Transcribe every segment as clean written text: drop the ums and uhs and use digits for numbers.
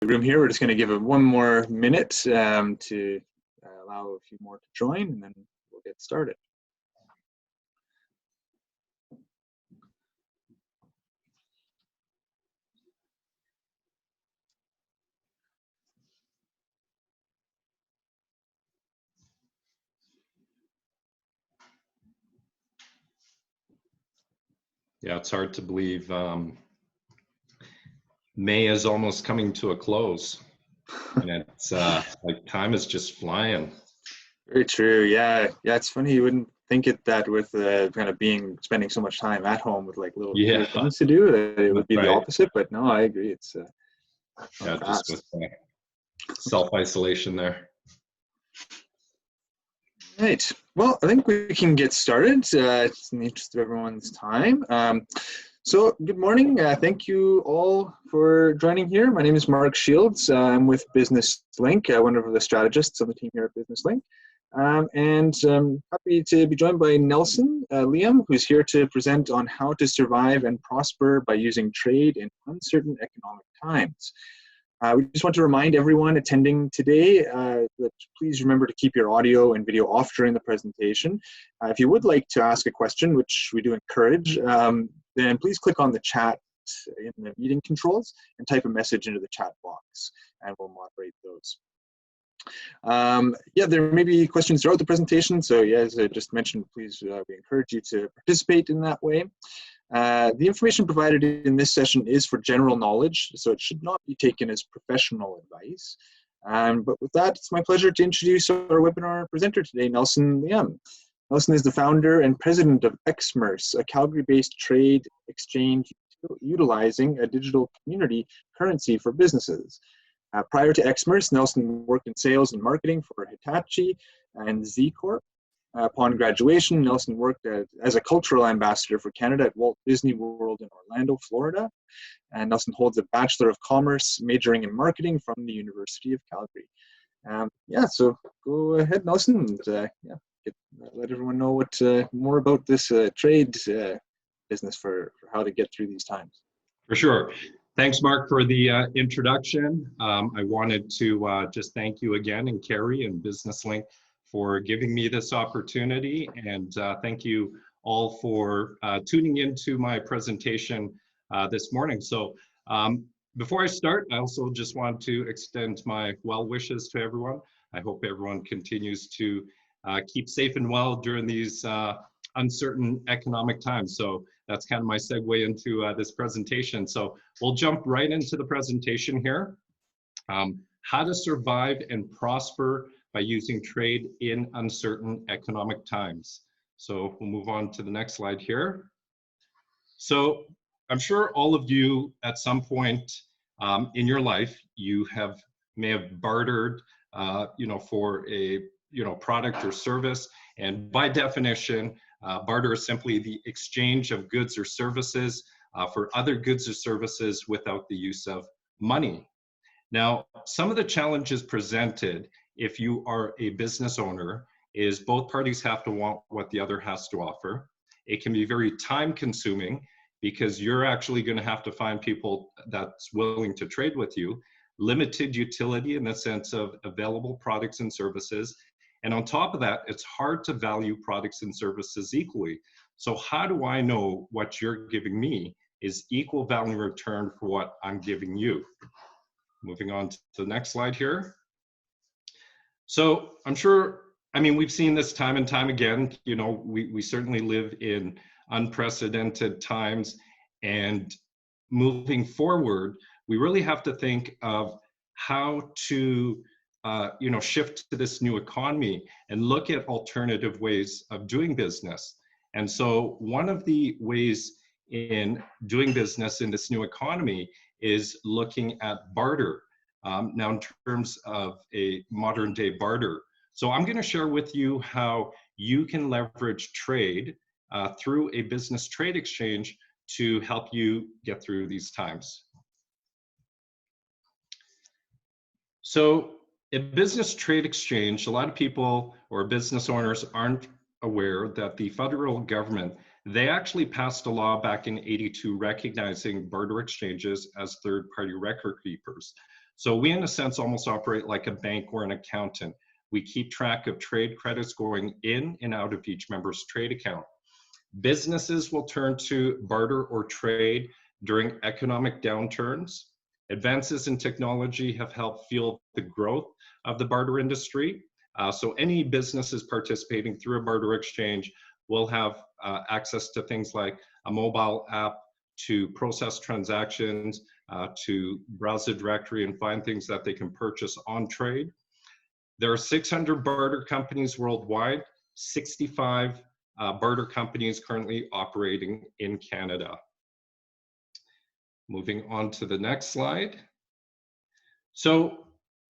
the room here. We're just going to give it one more minute to allow a few more to join, and then we'll get started. Yeah, it's hard to believe May is almost coming to a close, and it's like time is just flying. Very true. Yeah, it's funny you wouldn't think it that with kind of spending so much time at home with like little fewer things to do, that it would be the opposite. But no, I agree. It's yeah, just with self-isolation there. Right. Well, I think we can get started in the interest of everyone's time. So good morning. Thank you all for joining here. My name is Mark Shields. I'm with Business Link, one of the strategists on the team here at Business Link. And happy to be joined by Nelson Liem, who's here to present on how to survive and prosper by using trade in uncertain economic times. We just want to remind everyone attending today that please remember to keep your audio and video off during the presentation. If you would like to ask a question, which we do encourage, then please click on the chat in the meeting controls and type a message into the chat box, and we'll moderate those. Yeah, there may be questions throughout the presentation, so yeah, as I just mentioned, please we encourage you to participate in that way. The information provided in this session is for general knowledge, so it should not be taken as professional advice. But with that, it's my pleasure to introduce our webinar presenter today, Nelson Liem. Nelson is the founder and president of Exmerce, a Calgary-based trade exchange utilizing a digital community currency for businesses. Prior to Exmerce, Nelson worked in sales and marketing for Hitachi and Z Corp. Upon graduation, Nelson worked as a cultural ambassador for Canada at Walt Disney World in Orlando, Florida. And Nelson holds a Bachelor of Commerce majoring in marketing from the University of Calgary. Yeah, so go ahead, Nelson, and let everyone know what more about this trade business for how to get through these times. For sure. Thanks, Mark, for the introduction. I wanted to just thank you again, and Carrie and Business Link, for giving me this opportunity, and thank you all for tuning into my presentation this morning. So before I start, I also just want to extend my well wishes to everyone. I hope everyone continues to keep safe and well during these uncertain economic times. So that's kind of my segue into this presentation. So we'll jump right into the presentation here. How to survive and prosper by using trade in uncertain economic times. So we'll move on to the next slide here. So I'm sure all of you at some point in your life, you may have bartered for a product or service. And by definition, barter is simply the exchange of goods or services for other goods or services without the use of money. Now, some of the challenges presented if you are a business owner is both parties have to want what the other has to offer. It can be very time consuming because you're actually going to have to find people that's willing to trade with you, limited utility in the sense of available products and services. And on top of that, it's hard to value products and services equally. So how do I know what you're giving me is equal value in return for what I'm giving you? Moving on to the next slide here. So I'm sure, we've seen this time and time again. We certainly live in unprecedented times, and moving forward, we really have to think of how to shift to this new economy and look at alternative ways of doing business. And so one of the ways in doing business in this new economy is looking at barter. Now, in terms of a modern day barter. So I'm going to share with you how you can leverage trade through a business trade exchange to help you get through these times. So a business trade exchange, a lot of people or business owners aren't aware that the federal government, they actually passed a law back in '82 recognizing barter exchanges as third-party record keepers. So we, in a sense, almost operate like a bank or an accountant. We keep track of trade credits going in and out of each member's trade account. Businesses will turn to barter or trade during economic downturns. Advances in technology have helped fuel the growth of the barter industry. So any businesses participating through a barter exchange will have access to things like a mobile app to process transactions, to browse the directory and find things that they can purchase on trade. There are 600 barter companies worldwide, 65 barter companies currently operating in Canada. Moving on to the next slide. So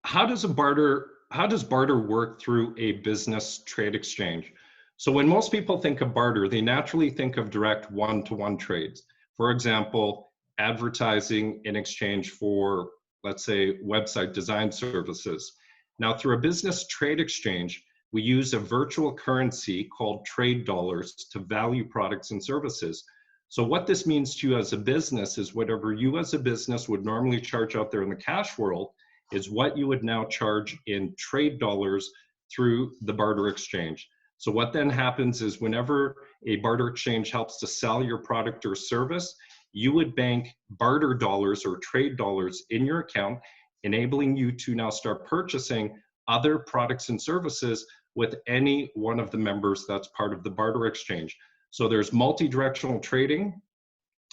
how does barter work through a business trade exchange? So when most people think of barter, they naturally think of direct one-to-one trades. For example, advertising in exchange for, let's say, website design services. Now, through a business trade exchange, we use a virtual currency called trade dollars to value products and services. So what this means to you as a business is whatever you as a business would normally charge out there in the cash world is what you would now charge in trade dollars through the barter exchange. So what then happens is whenever a barter exchange helps to sell your product or service, you would bank barter dollars or trade dollars in your account, enabling you to now start purchasing other products and services with any one of the members that's part of the barter exchange. So there's multi-directional trading,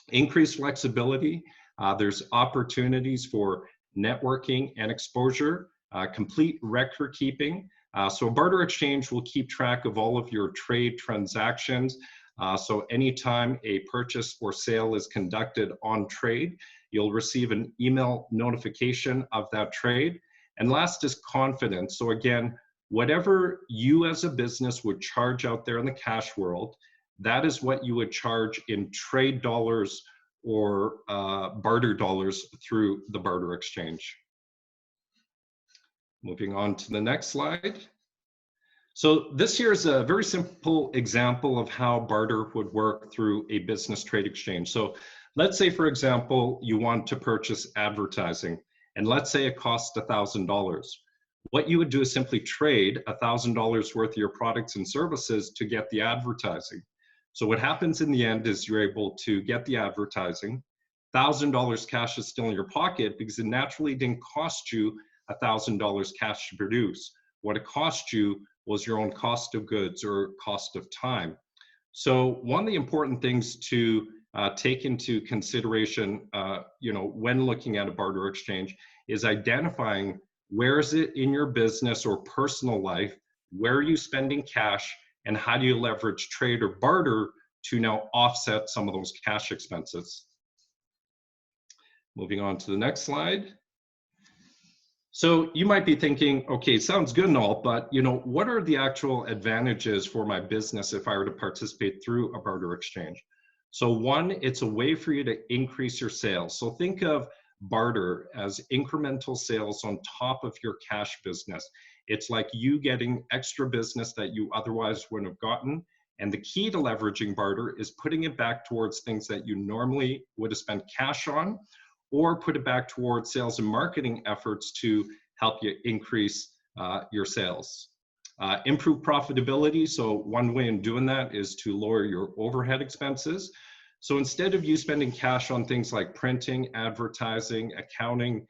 increased flexibility, there's opportunities for networking and exposure, complete record keeping. So a barter exchange will keep track of all of your trade transactions. So anytime a purchase or sale is conducted on trade, you'll receive an email notification of that trade. And last is confidence. So again, whatever you as a business would charge out there in the cash world, that is what you would charge in trade dollars or barter dollars through the barter exchange. Moving on to the next slide. So this here is a very simple example of how barter would work through a business trade exchange. So let's say, for example, you want to purchase advertising, and let's say it costs $1,000. What you would do is simply trade $1,000 worth of your products and services to get the advertising. So what happens in the end is you're able to get the advertising. $1,000 cash is still in your pocket because it naturally didn't cost you $1,000 cash to produce. What it cost you was your own cost of goods or cost of time. So one of the important things to take into consideration, when looking at a barter exchange is identifying where is it in your business or personal life, where are you spending cash, and how do you leverage trade or barter to now offset some of those cash expenses. Moving on to the next slide. So you might be thinking, okay, sounds good and all, but what are the actual advantages for my business if I were to participate through a barter exchange? So one, it's a way for you to increase your sales. So think of barter as incremental sales on top of your cash business. It's like you getting extra business that you otherwise wouldn't have gotten. And the key to leveraging barter is putting it back towards things that you normally would have spent cash on, or put it back towards sales and marketing efforts to help you increase your sales. Improve profitability. So one way in doing that is to lower your overhead expenses. So instead of you spending cash on things like printing, advertising, accounting,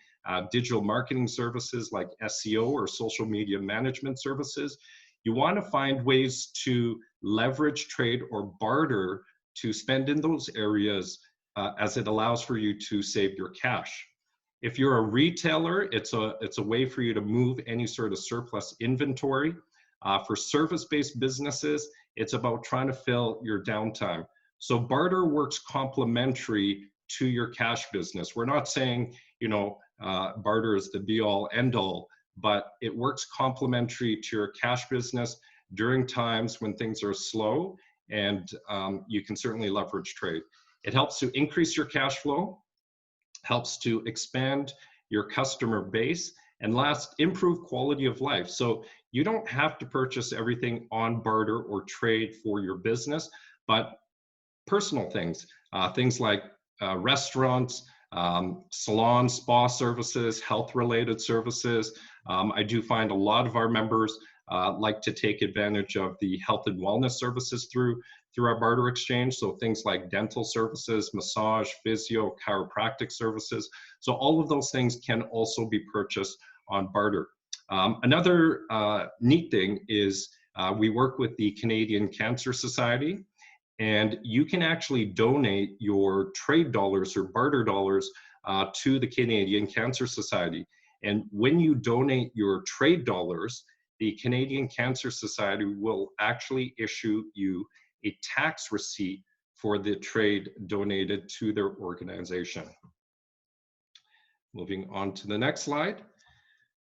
digital marketing services like SEO or social media management services, you want to find ways to leverage trade or barter to spend in those areas as it allows for you to save your cash. If you're a retailer, it's a way for you to move any sort of surplus inventory. For service-based businesses, it's about trying to fill your downtime. So barter works complementary to your cash business. We're not saying, barter is the be-all, end-all, but it works complementary to your cash business during times when things are slow, and you can certainly leverage trade. It helps to increase your cash flow, helps to expand your customer base, and last, improve quality of life. So you don't have to purchase everything on barter or trade for your business, but personal things, things like restaurants, salon, spa services, health-related services. I do find a lot of our members like to take advantage of the health and wellness services through our barter exchange. So things like dental services, massage, physio, chiropractic services. So all of those things can also be purchased on barter. Another neat thing is we work with the Canadian Cancer Society, and you can actually donate your trade dollars or barter dollars to the Canadian Cancer Society. And when you donate your trade dollars, the Canadian Cancer Society will actually issue you a tax receipt for the trade donated to their organization. Moving on to the next slide.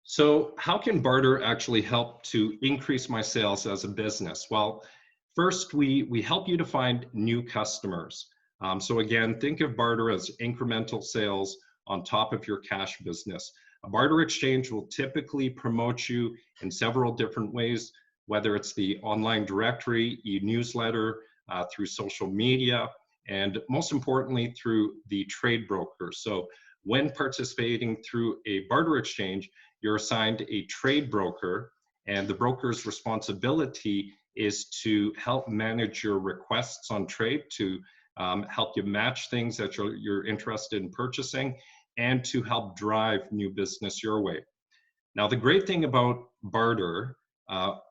So how can barter actually help to increase my sales as a business? Well, first, we help you to find new customers. So again, think of barter as incremental sales on top of your cash business. A barter exchange will typically promote you in several different ways, whether it's the online directory, e-newsletter, through social media, and most importantly, through the trade broker. So when participating through a barter exchange, you're assigned a trade broker, and the broker's responsibility is to help manage your requests on trade, to help you match things that you're interested in purchasing, and to help drive new business your way. Now, the great thing about barter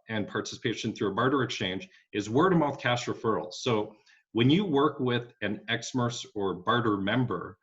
and participation through a barter exchange is word-of-mouth cash referrals. So when you work with an Exmerce or barter member,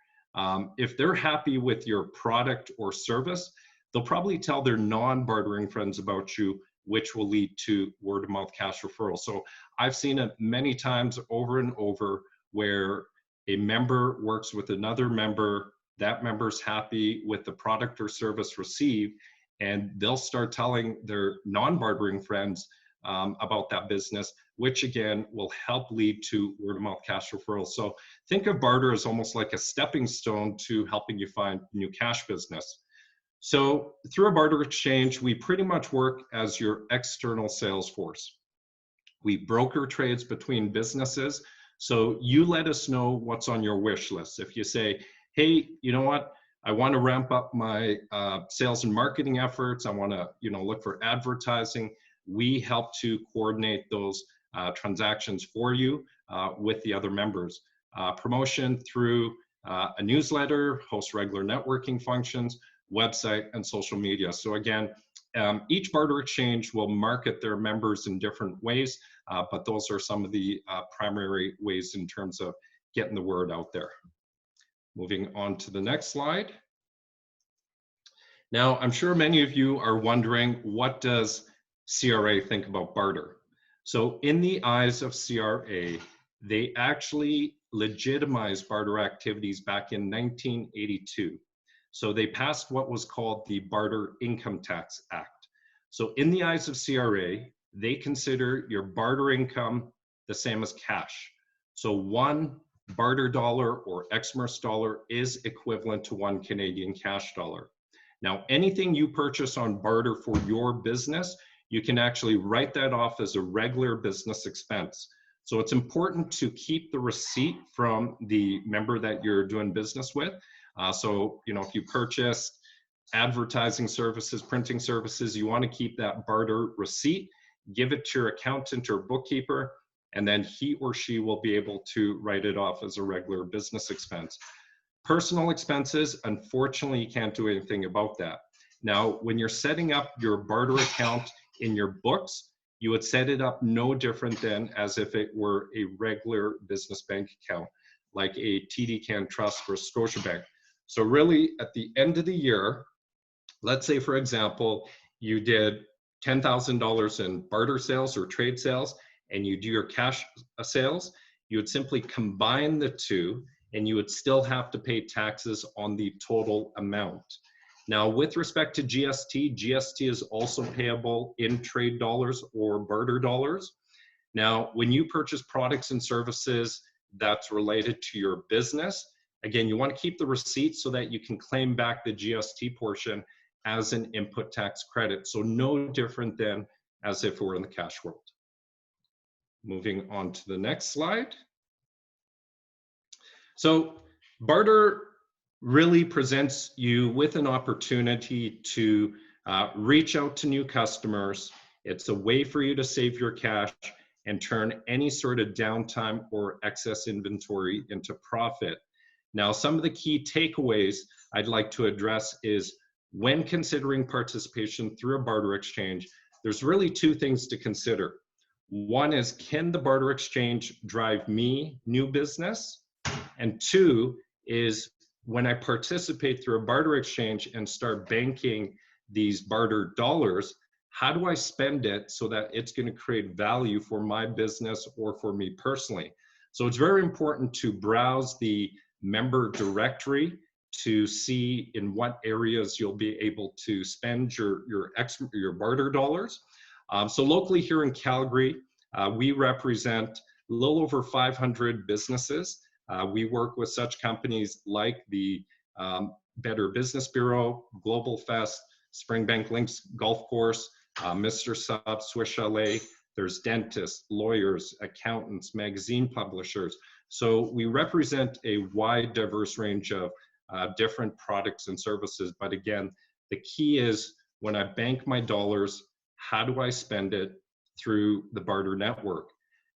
if they're happy with your product or service, they'll probably tell their non-bartering friends about you, which will lead to word-of-mouth cash referrals. So I've seen it many times over and over where a member works with another member, that member's happy with the product or service received, and they'll start telling their non-bartering friends about that business, which again will help lead to word-of-mouth cash referrals. So think of barter as almost like a stepping stone to helping you find new cash business. So through a barter exchange, we pretty much work as your external sales force. We broker trades between businesses. So you let us know what's on your wish list. If you say, hey, you know what? I want to ramp up my sales and marketing efforts. I want to, look for advertising. We help to coordinate those transactions for you with the other members. Promotion through a newsletter, host regular networking functions, website, and social media. So again, each barter exchange will market their members in different ways, but those are some of the primary ways in terms of getting the word out there. Moving on to the next slide. Now, I'm sure many of you are wondering, what does CRA think about barter? So in the eyes of CRA, they actually legitimized barter activities back in 1982. So they passed what was called the Barter Income Tax Act. So in the eyes of CRA, they consider your barter income the same as cash. So one barter dollar or Exmerce dollar is equivalent to one Canadian cash dollar. Now, anything you purchase on barter for your business, you can actually write that off as a regular business expense. So it's important to keep the receipt from the member that you're doing business with. So, if you purchase advertising services, printing services, you want to keep that barter receipt, give it to your accountant or bookkeeper, and then he or she will be able to write it off as a regular business expense. Personal expenses, unfortunately, you can't do anything about that. Now, when you're setting up your barter account in your books, you would set it up no different than as if it were a regular business bank account, like a TD Can Trust for Scotiabank. So really, at the end of the year, let's say, for example, you did $10,000 in barter sales or trade sales, and you do your cash sales, you would simply combine the two, and you would still have to pay taxes on the total amount. Now, with respect to GST, GST is also payable in trade dollars or barter dollars. Now, when you purchase products and services that's related to your business, again, you want to keep the receipt so that you can claim back the GST portion as an input tax credit. So no different than as if we're in the cash world. Moving on to the next slide. So barter really presents you with an opportunity to reach out to new customers. It's a way for you to save your cash and turn any sort of downtime or excess inventory into profit. Now, some of the key takeaways I'd like to address is when considering participation through a barter exchange, there's really two things to consider. One is, can the barter exchange drive me new business? And two is, when I participate through a barter exchange and start banking these barter dollars, how do I spend it so that it's going to create value for my business or for me personally? So it's very important to browse the member directory to see in what areas you'll be able to spend your barter dollars. So locally here in Calgary, we represent a little over 500 businesses. We work with such companies like the Better Business Bureau, Global Fest, Springbank Links Golf Course, Mr. Sub, Swiss Chalet. There's dentists, lawyers, accountants, magazine publishers. So we represent a wide, diverse range of different products and services. But again, the key is, when I bank my dollars, how do I spend it through the barter network?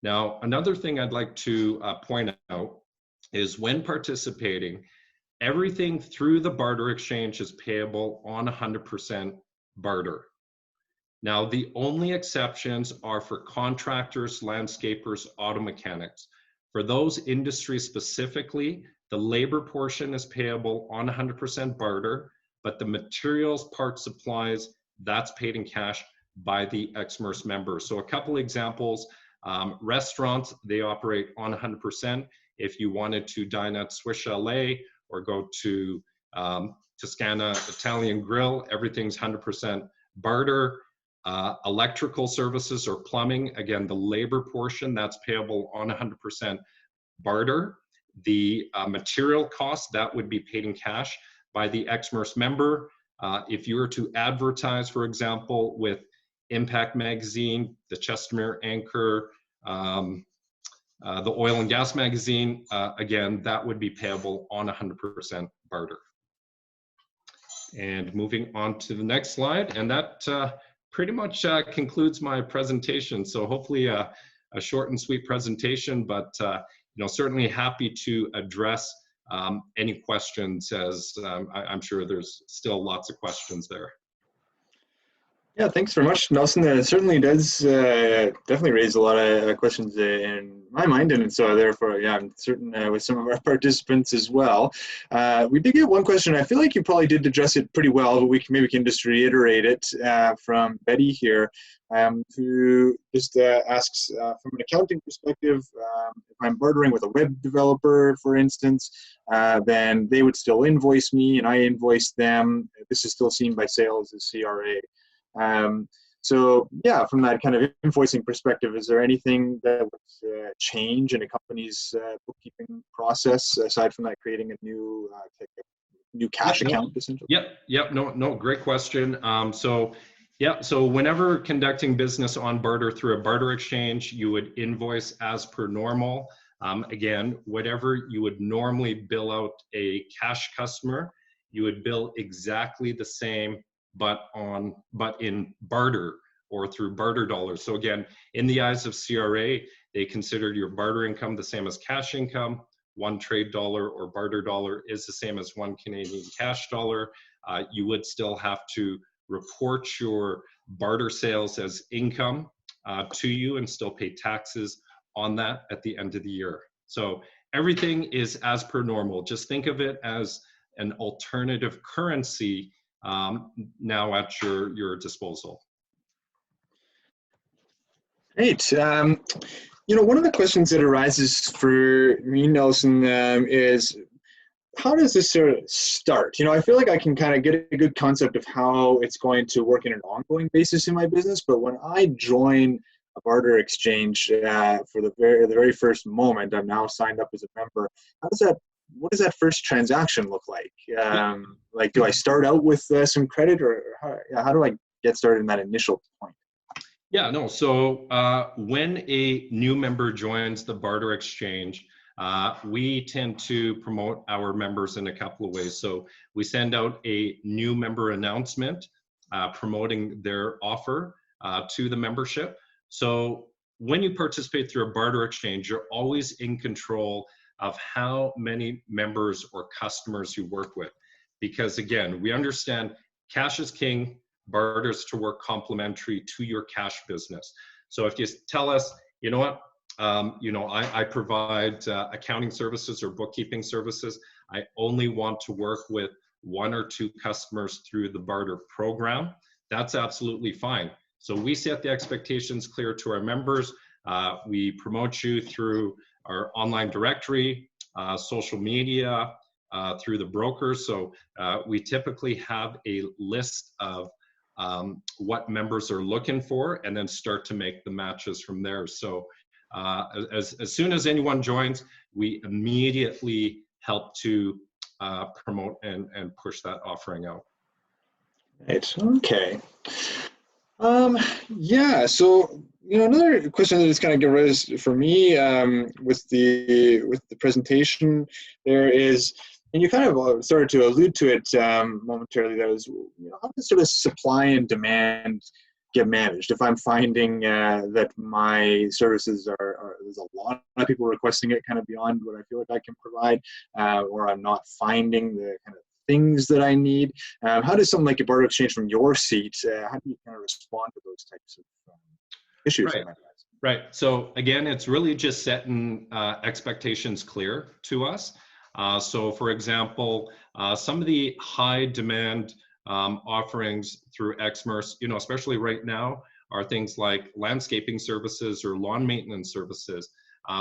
Now, another thing I'd like to point out is, when participating, everything through the barter exchange is payable on 100% barter. Now, the only exceptions are for contractors, landscapers, auto mechanics. For those industries specifically, the labor portion is payable on 100% barter, but the materials, parts, supplies, that's paid in cash by the Exmerce members. So a couple examples, restaurants, they operate on 100%. If you wanted to dine at Swiss Chalet or go to Toscana Italian Grill, everything's 100% barter. Electrical services or plumbing, again, the labor portion, that's payable on 100% barter. The material cost, that would be paid in cash by the Exmerce member. If you were to advertise, for example, with Impact Magazine, the Chestermere Anchor, the Oil and Gas Magazine, again, that would be payable on 100% barter. And moving on to the next slide, and that pretty much concludes my presentation. So hopefully a short and sweet presentation, but certainly happy to address any questions, as I'm sure there's still lots of questions there. Yeah, thanks very much, Nelson. It certainly does definitely raise a lot of questions in my mind, and so therefore, yeah, I'm certain with some of our participants as well. We did get one question. I feel like you probably did address it pretty well, but maybe we can just reiterate it from Betty here, who just asks, from an accounting perspective, if I'm bartering with a web developer, for instance, then they would still invoice me and I invoice them. This is still seen by sales as CRA. So yeah, from that kind of invoicing perspective, is there anything that would change in a company's bookkeeping process, aside from that creating a new cash account, essentially? Yep. No, great question. So whenever conducting business on barter through a barter exchange, you would invoice as per normal. Again, whatever you would normally bill out a cash customer, you would bill exactly the same, but in barter or through barter dollars. So again, in the eyes of CRA, they consider your barter income the same as cash income. One trade dollar or barter dollar is the same as one Canadian cash dollar. You would still have to report your barter sales as income to you and still pay taxes on that at the end of the year. So everything is as per normal. Just think of it as an alternative currency now at your disposal. Great. One of the questions that arises for me, Nelson, is how does this sort of start? I feel like I can kind of get a good concept of how it's going to work in an ongoing basis in my business, but when I join a barter exchange for the very first moment, I'm now signed up as a member. What does that first transaction look like? Like, do I start out with some credit, or how do I get started in that initial point? Yeah, no. So when a new member joins the barter exchange, we tend to promote our members in a couple of ways. So we send out a new member announcement promoting their offer to the membership. So when you participate through a barter exchange, you're always in control of how many members or customers you work with. Because again, we understand cash is king, barter is to work complementary to your cash business. So if you tell us, you know what, I provide accounting services or bookkeeping services, I only want to work with 1 or 2 customers through the barter program, that's absolutely fine. So we set the expectations clear to our members. We promote you through our online directory, social media, through the brokers. So we typically have a list of what members are looking for and then start to make the matches from there. So as soon as anyone joins, we immediately help to promote and push that offering out. Right. Okay. Yeah. So another question that just kind of raised for me with the presentation there is, and you kind of started to allude to it momentarily. That was, how does sort of supply and demand get managed? If I'm finding that my services there's a lot of people requesting it kind of beyond what I feel like I can provide, or I'm not finding the kind of things that I need. How does something like a barter exchange from your seat, how do you kind of respond to those types of issues? Right. Right. So again, it's really just setting expectations clear to us. So for example, some of the high demand offerings through Exmerce, especially right now, are things like landscaping services or lawn maintenance services.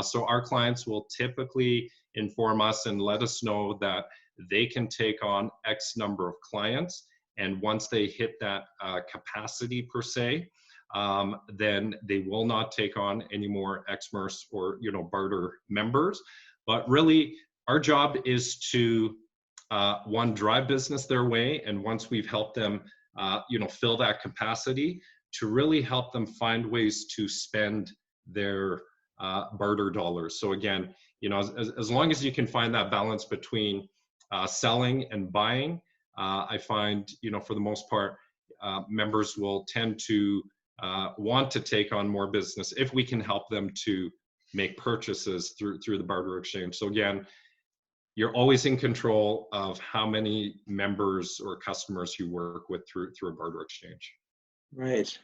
So our clients will typically inform us and let us know that they can take on X number of clients. And once they hit that capacity per se, then they will not take on any more Exmerce or barter members. But really, our job is to one, drive business their way, and once we've helped them, fill that capacity, to really help them find ways to spend their barter dollars. So again, as long as you can find that balance between selling and buying, I find, for the most part, members will tend to want to take on more business if we can help them to make purchases through the barter exchange. So again, you're always in control of how many members or customers you work with through a barter exchange. Right.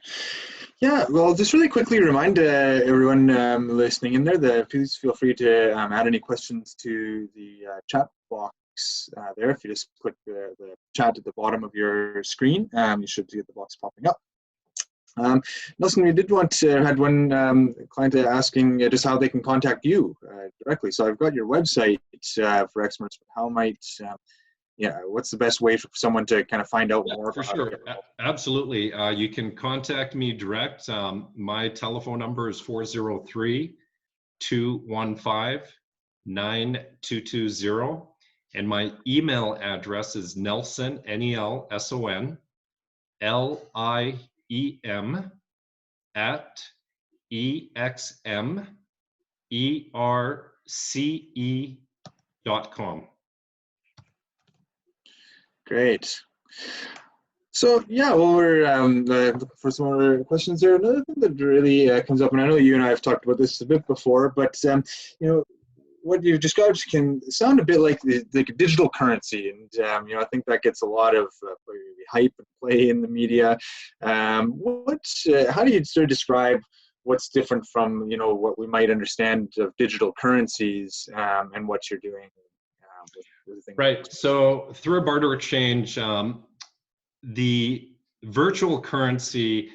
Yeah, well, just really quickly remind everyone listening in there that please feel free to add any questions to the chat box there. If you just click the chat at the bottom of your screen, you should get the box popping up. Nelson, we did had one client asking just how they can contact you directly. So I've got your website for Exmerce, but how might, what's the best way for someone to kind of find out more? For sure, absolutely. You can contact me direct. My telephone number is 403-215-9220. And my email address is Nelson, Nelson, Liem at exmerce.com. Great. So yeah, well, we're looking for some other questions there. Another thing that really comes up, and I know you and I have talked about this a bit before, but what you've described can sound a bit like a digital currency, and I think that gets a lot of hype and play in the media. How do you sort of describe what's different from what we might understand of digital currencies and what you're doing with things? Right. So through a barter exchange, the virtual currency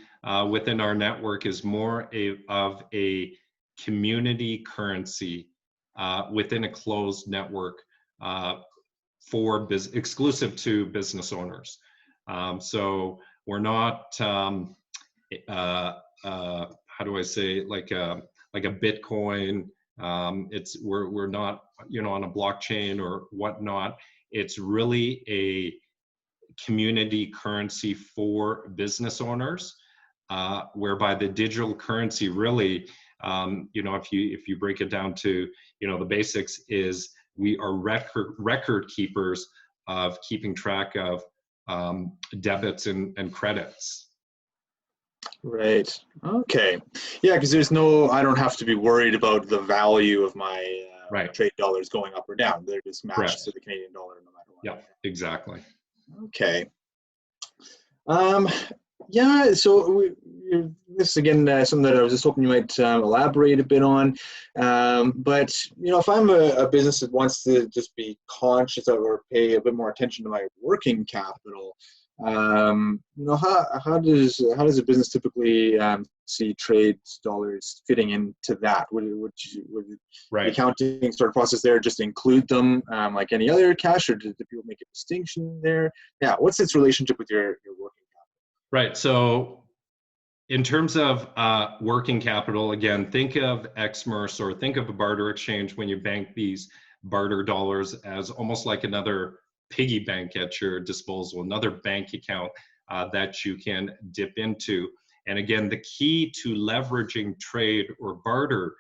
within our network is more of a community currency within a closed network exclusive to business owners. So we're not, how do I say, like a Bitcoin. We're not, on a blockchain or whatnot. It's really a community currency for business owners, whereby the digital currency really You know, if you break it down to, you know, the basics is we are record keepers of keeping track of debits and credits. Right. Okay. Yeah, because I don't have to be worried about the value of my Right. trade dollars going up or down. They're just matched Correct. to the Canadian dollar no matter what. Yeah, exactly. Okay. Yeah, so this is again something that I was just hoping you might elaborate a bit on. But you know, if I'm a business that wants to just be conscious of or pay a bit more attention to my working capital, you know, how does a business typically see trade dollars fitting into that? Would Right. the accounting sort of process there just include them like any other cash, or do people make a distinction there? Yeah, what's its relationship with your working capital? Right. So in terms of working capital, again, think of Exmerce or think of a barter exchange when you bank these barter dollars as almost like another piggy bank at your disposal, another bank account that you can dip into. And again, the key to leveraging trade or barter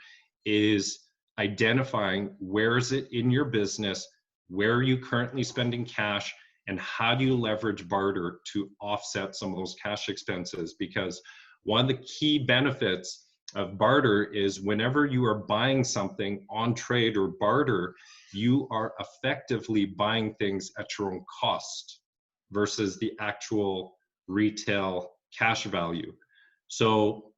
is identifying where is it in your business, where are you currently spending cash, and how do you leverage barter to offset some of those cash expenses? Because one of the key benefits of barter is whenever you are buying something on trade or barter, you are effectively buying things at your own cost versus the actual retail cash value. So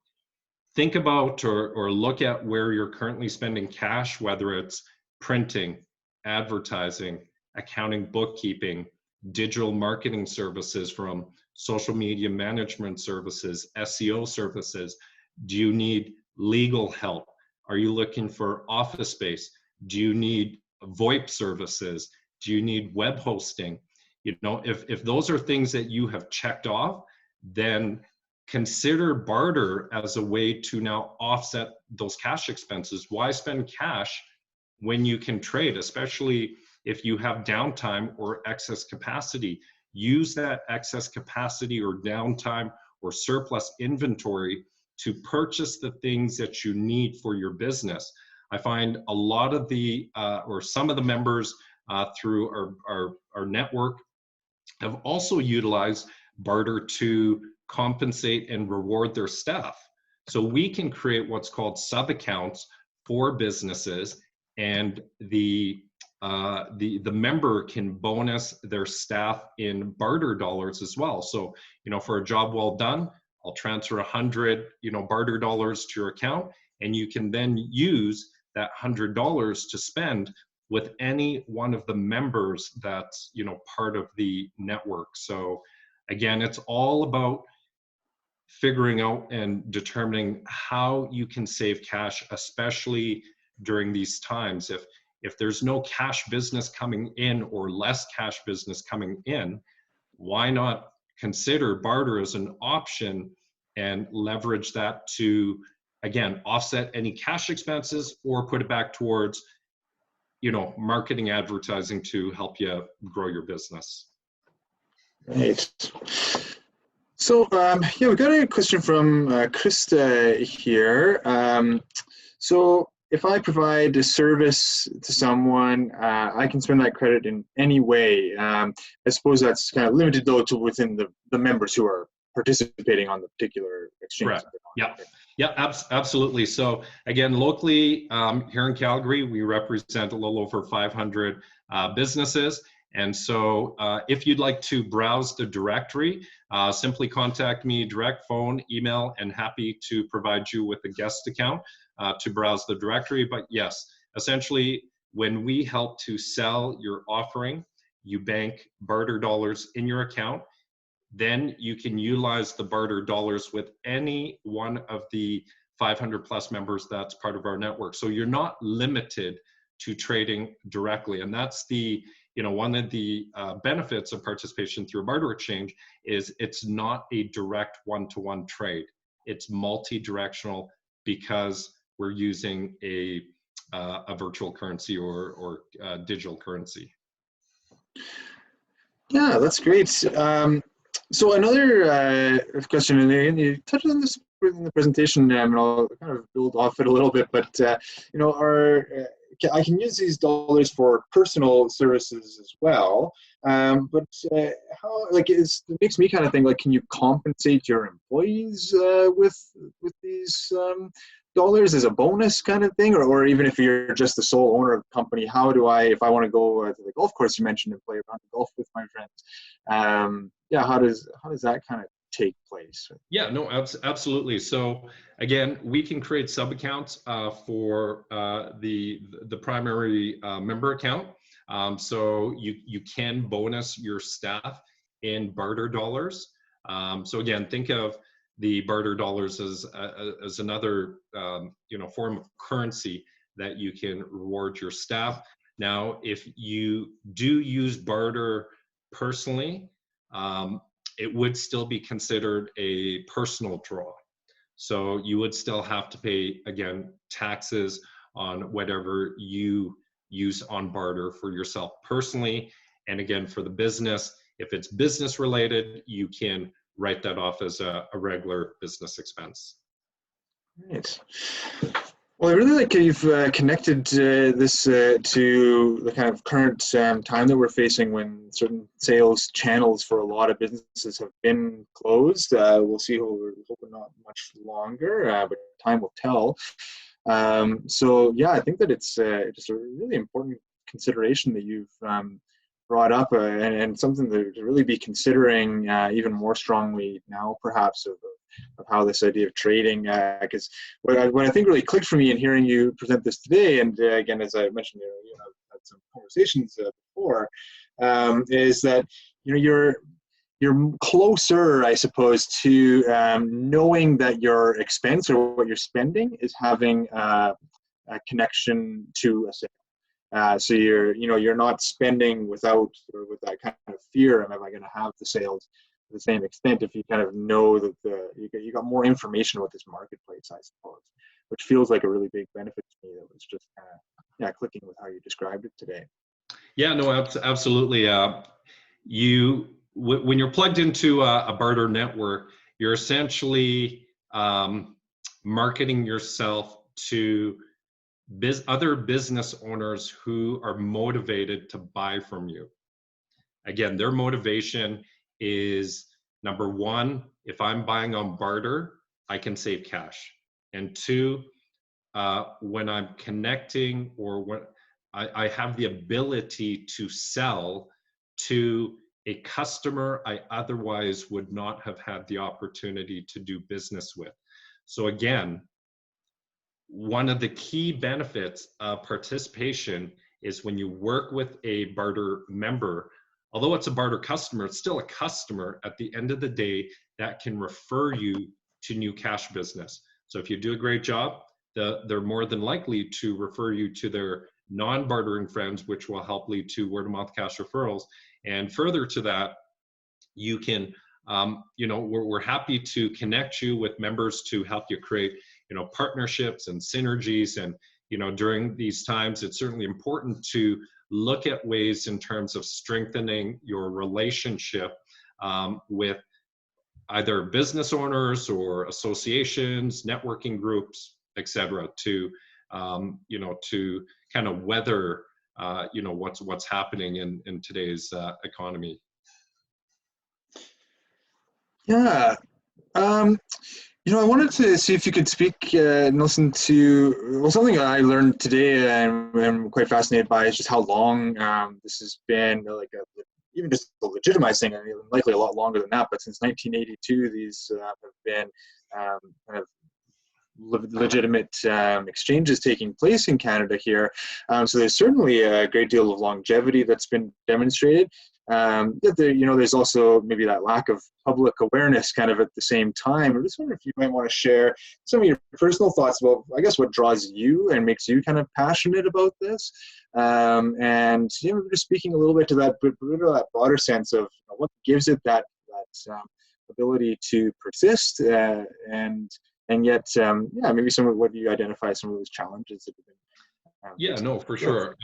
think about or look at where you're currently spending cash, whether it's printing, advertising, accounting, bookkeeping, digital marketing services, from social media management services, SEO services. Do you need legal help? Are you looking for office space? Do you need VoIP services? Do you need web hosting? You know, if those are things that you have checked off, then consider barter as a way to now offset those cash expenses. Why spend cash when you can trade, especially if you have downtime or excess capacity? Use that excess capacity or downtime or surplus inventory to purchase the things that you need for your business. I find a lot of the, or some of the members through our network have also utilized barter to compensate and reward their staff. So we can create what's called sub-accounts for businesses, and the member can bonus their staff in barter dollars as well. So, you know, for a job well done, I'll transfer 100, you know, barter dollars to your account, and you can then use that $100 to spend with any one of the members that's, you know, part of the network. So again, it's all about figuring out and determining how you can save cash, especially during these times. If there's no cash business coming in or less cash business coming in, why not consider barter as an option and leverage that to, again, offset any cash expenses or put it back towards, you know, marketing, advertising to help you grow your business. Right. So yeah, we got a question from Krista here. So if I provide a service to someone, I can spend that credit in any way. I suppose that's kind of limited though to within the members who are participating on the particular exchange. Correct. Yeah. Yeah, absolutely. So again, locally here in Calgary, we represent a little over 500 businesses. And so if you'd like to browse the directory, simply contact me, direct phone, email, and happy to provide you with a guest account to browse the directory. But yes, essentially, when we help to sell your offering, you bank barter dollars in your account. Then you can utilize the barter dollars with any one of the 500 plus members that's part of our network. So you're not limited to trading directly. And that's the, you know, one of the benefits of participation through a barter exchange is it's not a direct one-to-one trade. It's multi-directional because we're using a virtual currency or digital currency. Yeah, that's great. So another question, and you touched on this in the presentation, and I'll kind of build off it a little bit, but I can use these dollars for personal services as well. But how, it makes me kind of think, can you compensate your employees with these dollars as a bonus kind of thing, or even if you're just the sole owner of the company, how do I, if I want to go to the golf course you mentioned and play around the golf with my friends, how does that kind of take place? Yeah, no, absolutely. So again, we can create sub accounts for the primary member account. So you can bonus your staff in barter dollars. So again, think of the barter dollars as another form of currency that you can reward your staff. Now, if you do use barter personally, it would still be considered a personal draw. So you would still have to pay, again, taxes on whatever you use on barter for yourself personally. And again, for the business, if it's business related, you can write that off as a regular business expense. Nice. Well, I really like how you've connected this to the kind of current time that we're facing when certain sales channels for a lot of businesses have been closed. We'll see, we're hoping not much longer, but time will tell. So yeah, I think that it's just a really important consideration that you've brought up, and something to really be considering even more strongly now, perhaps, of how this idea of trading, because what I think really clicked for me in hearing you present this today, and again, as I mentioned, I've had some conversations before, is that you're closer, I suppose, to knowing that your expense or what you're spending is having a connection to a sale. So you're not spending with that kind of fear of, am I going to have the sales to the same extent, if you kind of know that you got more information about this marketplace, I suppose, which feels like a really big benefit to me. That was just kind of clicking with how you described it today. Yeah, no, absolutely. When you're plugged into a barter network, you're essentially marketing yourself to other business owners who are motivated to buy from you. Again, their motivation is, number one, if I'm buying on barter, I can save cash. And two, when I'm connecting, or when I have the ability to sell to a customer I otherwise would not have had the opportunity to do business with. So again, one of the key benefits of participation is when you work with a barter member, although it's a barter customer, it's still a customer at the end of the day that can refer you to new cash business. So if you do a great job, they're more than likely to refer you to their non-bartering friends, which will help lead to word-of-mouth cash referrals. And further to that, you can, we're happy to connect you with members to help you create, partnerships and synergies. And, during these times, it's certainly important to look at ways in terms of strengthening your relationship with either business owners or associations, networking groups, et cetera, to kind of weather what's happening in today's economy. Yeah. I wanted to see if you could speak and listen to something I learned today, and I'm quite fascinated by, is just how long this has been, even just a legitimized thing, and likely a lot longer than that. But since 1982, these have been kind of legitimate exchanges taking place in Canada here. So there's certainly a great deal of longevity that's been demonstrated. There's also maybe that lack of public awareness kind of at the same time. I just wonder if you might want to share some of your personal thoughts about, I guess, what draws you and makes you kind of passionate about this. And just speaking a little bit to that, but that broader sense of what gives it that ability to persist, and yet, maybe some of what you identify some of those challenges that have been. For sure.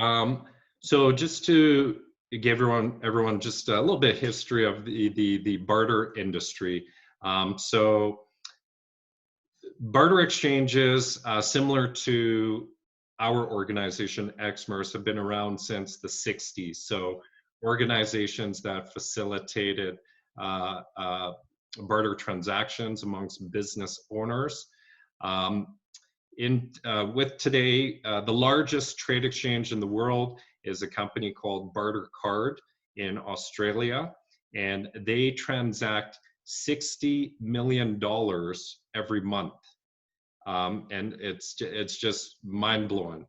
So just to give everyone just a little bit of history of the barter industry. So barter exchanges, similar to our organization, Exmerce, have been around since the 60s. So organizations that facilitated barter transactions amongst business owners. With today, the largest trade exchange in the world is a company called Barter Card in Australia, and they transact $60 million every month. And it's just mind-blowing.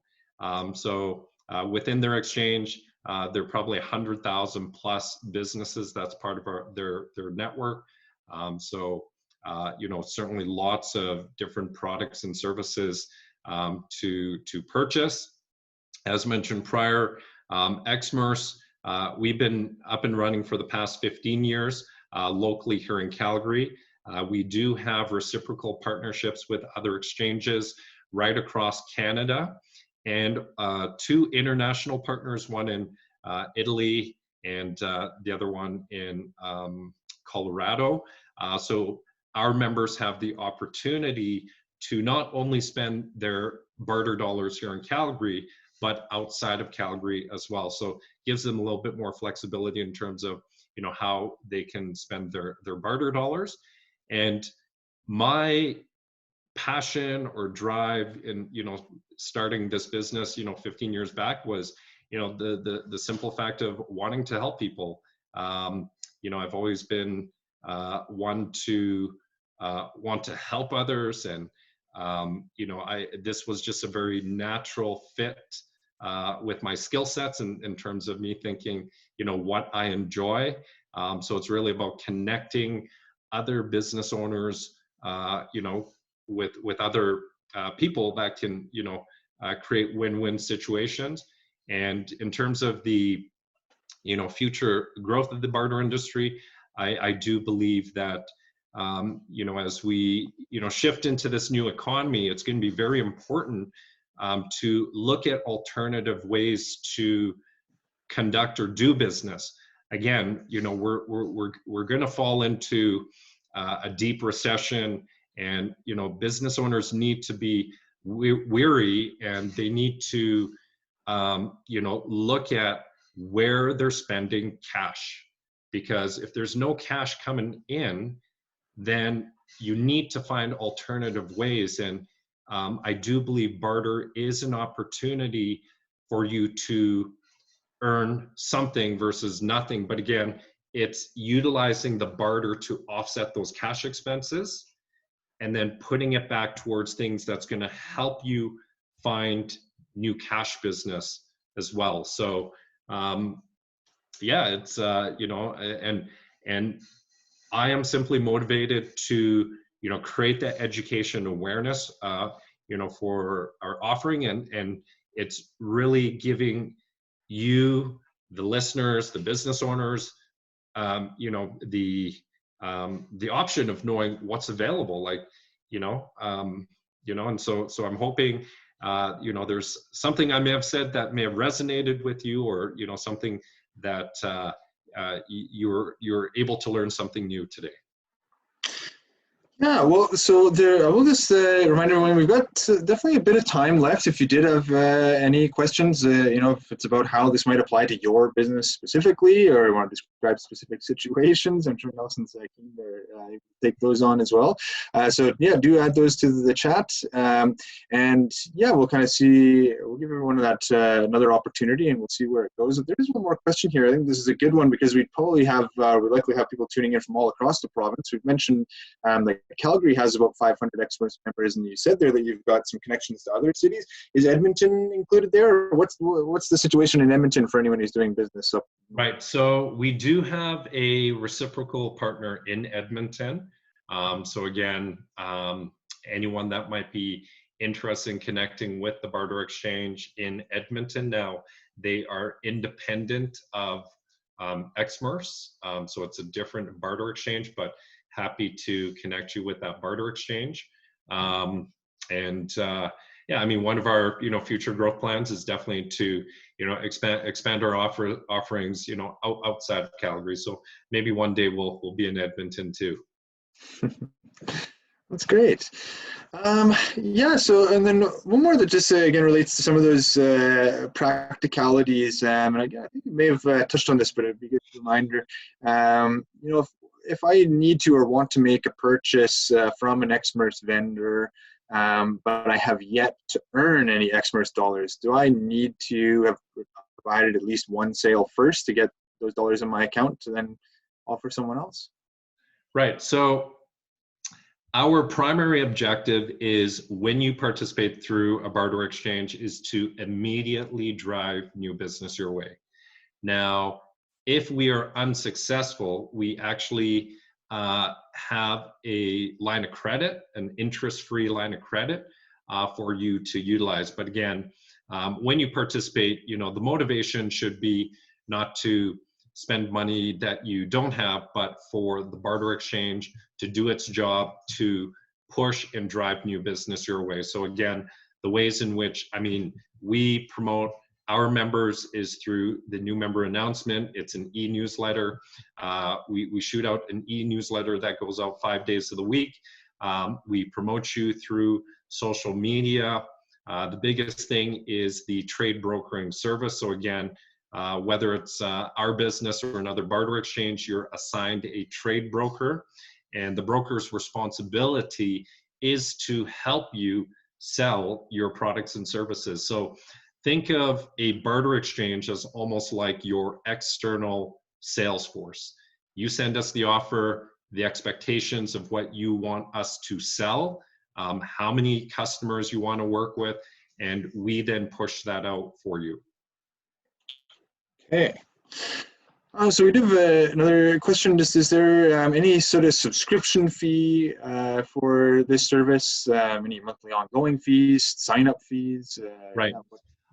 Within their exchange, there are probably 100,000 plus businesses that's part of their network. Certainly lots of different products and services to purchase. As mentioned prior, Exmerce, we've been up and running for the past 15 years locally here in Calgary. We do have reciprocal partnerships with other exchanges right across Canada, and 2 international partners, one in Italy and the other one in Colorado. So our members have the opportunity to not only spend their barter dollars here in Calgary, but outside of Calgary as well. So gives them a little bit more flexibility in terms of, how they can spend their barter dollars. And my passion or drive in, starting this business, 15 years back was, the simple fact of wanting to help people. I've always been one to want to help others, and this was just a very natural fit with my skill sets in terms of me thinking, what I enjoy. So it's really about connecting other business owners, with other people that can, create win-win situations. And in terms of the, future growth of the barter industry, I do believe that, as we, shift into this new economy, it's going to be very important to look at alternative ways to conduct or do business. Again, we're going to fall into a deep recession, and business owners need to be weary, and they need to look at where they're spending cash, because if there's no cash coming in, then you need to find alternative ways. And I do believe barter is an opportunity for you to earn something versus nothing. But again, it's utilizing the barter to offset those cash expenses and then putting it back towards things that's going to help you find new cash business as well. So it's and I am simply motivated to create that education awareness for our offering, and it's really giving you, the listeners, the business owners, the option of knowing what's available, and so I'm hoping there's something I may have said that may have resonated with you, or something that you're able to learn something new today. Yeah, well, so I will just remind everyone, we've got definitely a bit of time left. If you did have any questions, if it's about how this might apply to your business specifically, or you want to describe specific situations, I'm sure Nelson's keen to take those on as well. Do add those to the chat. We'll kind of see, we'll give everyone that another opportunity, and we'll see where it goes. There is one more question here. I think this is a good one, because we'd likely have people tuning in from all across the province. We've mentioned Calgary has about 500 Exmerce members, and you said there that you've got some connections to other cities. Is Edmonton included there? Or what's the situation in Edmonton for anyone who's doing business? Right. So we do have a reciprocal partner in Edmonton. So again, anyone that might be interested in connecting with the barter exchange in Edmonton, now they are independent of Exmerce. So it's a different barter exchange, but happy to connect you with that barter exchange. One of our future growth plans is definitely to expand our offerings outside of Calgary. So maybe one day we'll be in Edmonton too. That's great. Yeah, so, and then one more that just again relates to some of those practicalities. And I think you may have touched on this, but it'd be a good reminder. If I need to or want to make a purchase from an Exmerce vendor, but I have yet to earn any Exmerce dollars, do I need to have provided at least one sale first to get those dollars in my account to then offer someone else? Right. So our primary objective is when you participate through a barter exchange is to immediately drive new business your way. Now, if we are unsuccessful, we actually have a line of credit, an interest-free line of credit for you to utilize. But again, when you participate, the motivation should be not to spend money that you don't have, but for the barter exchange to do its job to push and drive new business your way. So again, the ways in which, we promote our members is through the new member announcement. It's an e-newsletter. We shoot out an e-newsletter that goes out 5 days of the week. We promote you through social media. The biggest thing is the trade brokering service. So again, whether it's our business or another barter exchange, you're assigned a trade broker, and the broker's responsibility is to help you sell your products and services. So think of a barter exchange as almost like your external sales force. You send us the offer, the expectations of what you want us to sell, how many customers you want to work with, and we then push that out for you. Okay. So we do have another question. Just, is there any sort of subscription fee for this service? Any monthly ongoing fees, sign-up fees? Right.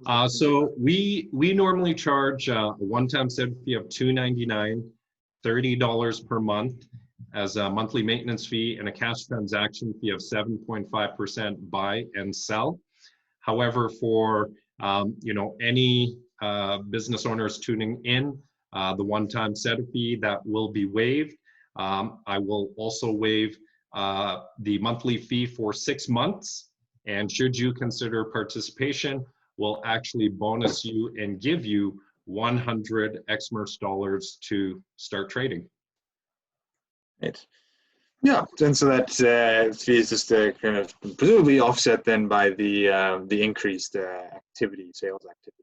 Yeah, So we normally charge a one-time setup fee of $2.99, $30 per month as a monthly maintenance fee, and a cash transaction fee of 7.5% buy and sell. However, for any business owners tuning in, the one-time setup fee that will be waived. I will also waive the monthly fee for 6 months, and should you consider participation, we'll actually bonus you and give you 100 Exmerce dollars to start trading. right. Yeah, and so that fee is just kind of presumably offset then by the increased activity, sales activity.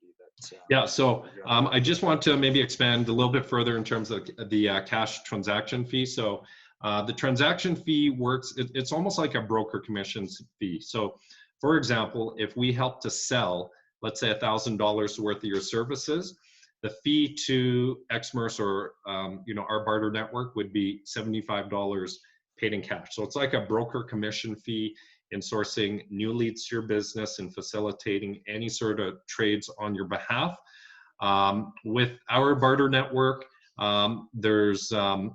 Yeah, so I just want to maybe expand a little bit further in terms of the cash transaction fee. So the transaction fee works, it's almost like a broker commissions fee. So for example, if we help to sell, let's say $1,000 worth of your services, the fee to Exmerce or our barter network would be $75 paid in cash. So it's like a broker commission fee in sourcing new leads to your business and facilitating any sort of trades on your behalf. With our barter network, there's no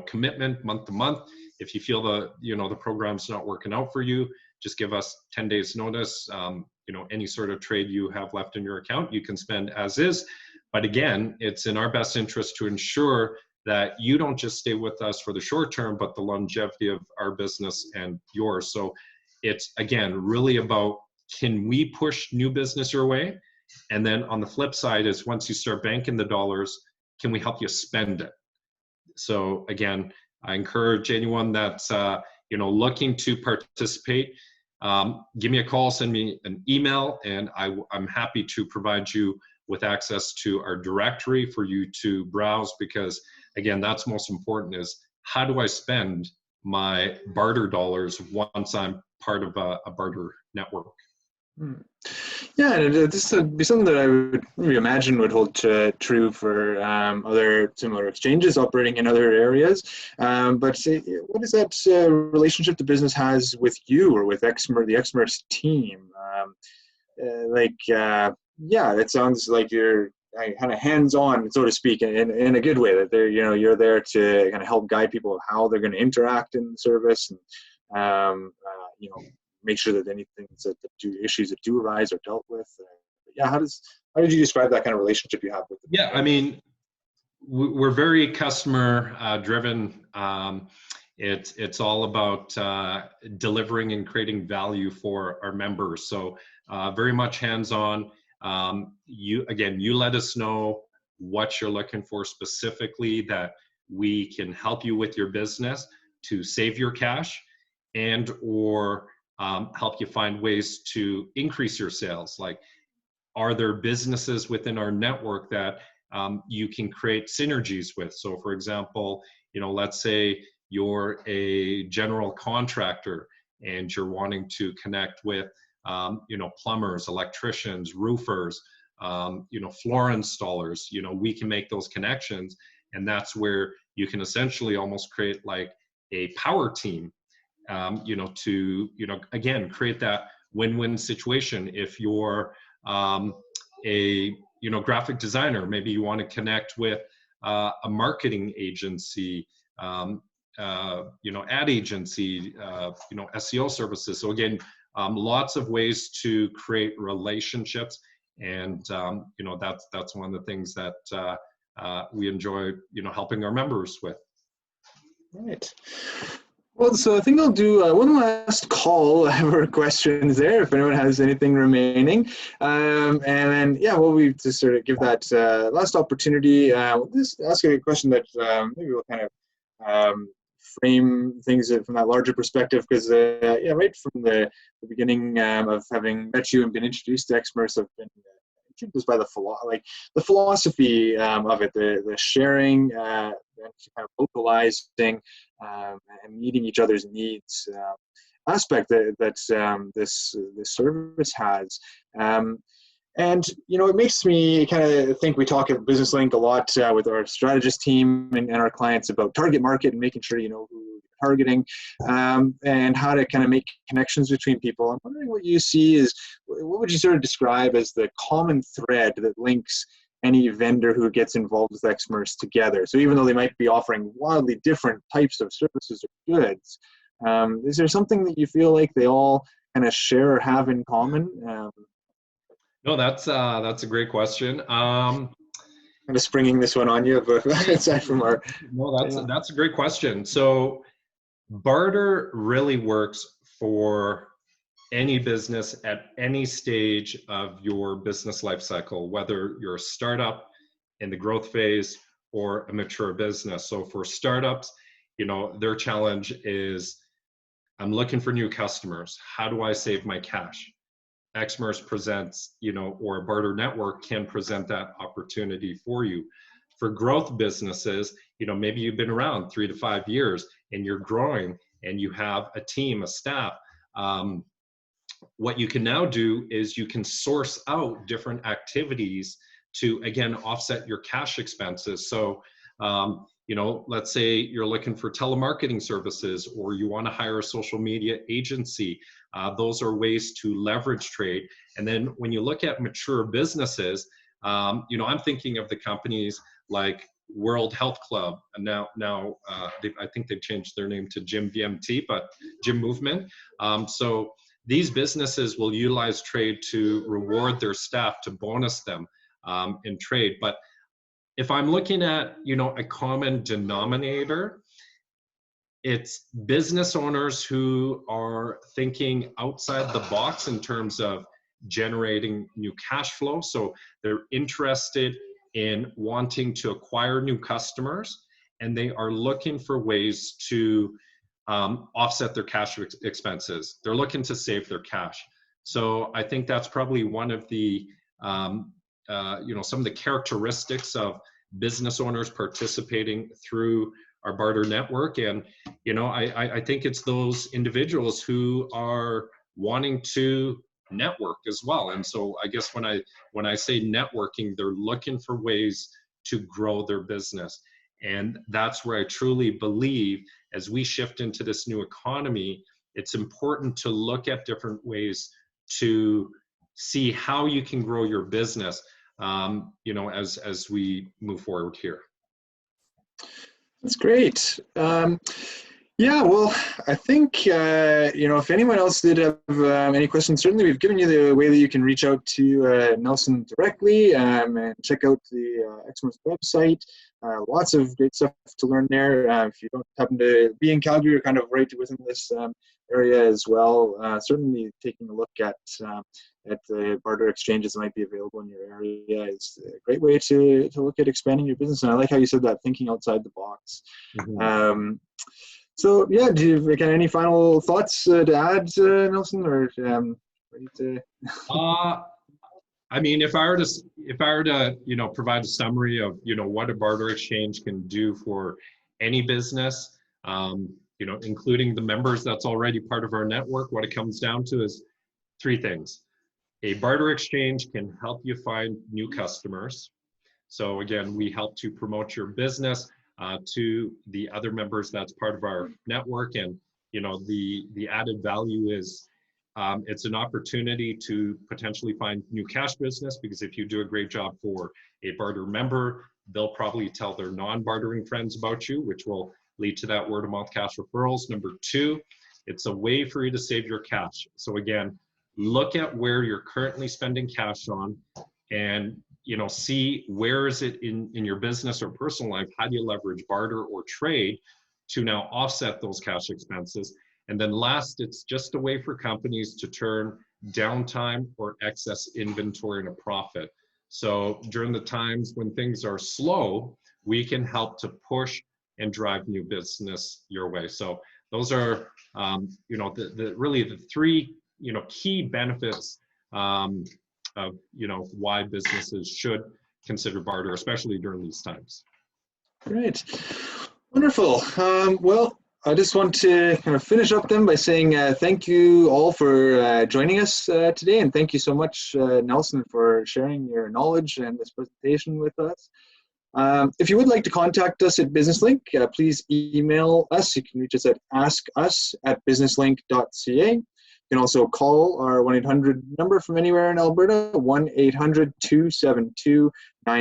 commitment month to month. If you feel the program's not working out for you, just give us 10 days notice. Any sort of trade you have left in your account, you can spend as is. But again, it's in our best interest to ensure that you don't just stay with us for the short term, but the longevity of our business and yours. So it's, again, really about, can we push new business your way? And then on the flip side is, once you start banking the dollars, can we help you spend it? So again, I encourage anyone that's looking to participate, give me a call, send me an email, and I'm happy to provide you with access to our directory for you to browse, because again, that's most important, is how do I spend my barter dollars once I'm part of a barter network? Yeah, and this would be something that I would imagine would hold true for other similar exchanges operating in other areas. But what is that relationship the business has with you or with the Exmerce team? Yeah, it sounds like you're kind of hands-on, so to speak, in a good way. That you're there to kind of help guide people of how they're going to interact in the service, and make sure that issues that do arise are dealt with. How did you describe that kind of relationship you have with them? Yeah, we're very customer driven, it's all about delivering and creating value for our members. So very much hands-on. You let us know what you're looking for specifically, that we can help you with your business to save your cash, and or help you find ways to increase your sales. Like, are there businesses within our network that you can create synergies with? So for example, let's say you're a general contractor and you're wanting to connect with plumbers, electricians, roofers, floor installers. We can make those connections, and that's where you can essentially almost create like a power team, to again create that win-win situation. If you're a graphic designer, maybe you want to connect with a marketing agency, ad agency, SEO services. So again, lots of ways to create relationships, and that's one of the things that we enjoy helping our members with. Right. Well, so I think I'll do one last call for questions there, if anyone has anything remaining. And then, we'll be to sort of give that last opportunity. We'll just ask a question that maybe we'll kind of frame things from that larger perspective, because, right from the beginning of having met you and been introduced to Exmerce, I've been intrigued by the philosophy of it, the sharing, and kind of localizing and meeting each other's needs aspect that this service has. And it makes me kind of think, we talk at Business Link a lot with our strategist team and our clients about target market and making sure you know who you're targeting, and how to kind of make connections between people. I'm wondering what you see is, what would you sort of describe as the common thread that links any vendor who gets involved with Exmerce together? So even though they might be offering wildly different types of services or goods, is there something that you feel like they all kind of share or have in common? No, that's a great question. Kind of springing this one on you, but aside from our. No, that's a great question. So barter really works for any business at any stage of your business life cycle, whether you're a startup in the growth phase or a mature business. So for startups, their challenge is, I'm looking for new customers. How do I save my cash? Exmerce presents, or a barter network can present that opportunity for you. For growth businesses, maybe you've been around 3 to 5 years and you're growing and you have a team, a staff. What you can now do is you can source out different activities to, again, offset your cash expenses. So, let's say you're looking for telemarketing services, or you want to hire a social media agency. Those are ways to leverage trade. And then when you look at mature businesses, I'm thinking of the companies like World Health Club. And now I think they've changed their name to Gym VMT, but Gym Movement. So these businesses will utilize trade to reward their staff, to bonus them in trade. But if I'm looking at, a common denominator, it's business owners who are thinking outside the box in terms of generating new cash flow. So they're interested in wanting to acquire new customers, and they are looking for ways to offset their cash expenses. They're looking to save their cash. So I think that's probably one of the, some of the characteristics of business owners participating through our barter network. And, I think it's those individuals who are wanting to network as well. And so I guess when I say networking, they're looking for ways to grow their business. And that's where I truly believe, as we shift into this new economy, it's important to look at different ways to see how you can grow your business, as we move forward here. That's great. Yeah, well, I think, if anyone else did have any questions, certainly we've given you the way that you can reach out to Nelson directly and check out the Exmerce website. Lots of great stuff to learn there. If you don't happen to be in Calgary, you're kind of right within this area as well. Certainly taking a look at the barter exchanges that might be available in your area is a great way to look at expanding your business. And I like how you said that, thinking outside the box. Mhm. So yeah, do you got any final thoughts to add, Nelson, or ready to? Uh, I mean, if I were to, provide a summary of, what a barter exchange can do for any business, including the members that's already part of our network, what it comes down to is three things. A barter exchange can help you find new customers. So again, we help to promote your business to the other members that's part of our network. And the added value is it's an opportunity to potentially find new cash business, because if you do a great job for a barter member, they'll probably tell their non-bartering friends about you, which will lead to that word of mouth cash referrals. Number two, it's a way for you to save your cash. So again, look at where you're currently spending cash on, and see where is it in your business or personal life, how do you leverage barter or trade to now offset those cash expenses. And then last, it's just a way for companies to turn downtime or excess inventory into profit. So during the times when things are slow, we can help to push and drive new business your way. So those are really the three key benefits of why businesses should consider barter, especially during these times. Great, wonderful. Well, I just want to kind of finish up then by saying thank you all for joining us today, and thank you so much, Nelson, for sharing your knowledge and this presentation with us. If you would like to contact us at BusinessLink, please email us. You can reach us at askus@businesslink.ca. You can also call our 1-800 number from anywhere in Alberta, 1-800-272-9675. I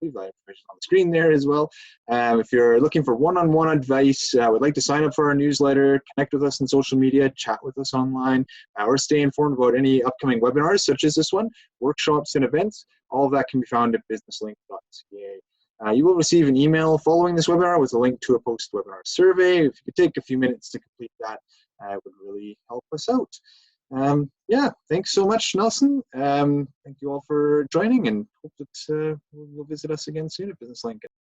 believe that information on the screen there as well. If you're looking for one-on-one advice, would like to sign up for our newsletter, connect with us on social media, chat with us online, or stay informed about any upcoming webinars such as this one, workshops and events, all of that can be found at businesslink.ca. You will receive an email following this webinar with a link to a post-webinar survey. If you could take a few minutes to complete that, it would really help us out. Yeah, thanks so much, Nelson. Thank you all for joining, and hope that you'll visit us again soon at BusinessLink.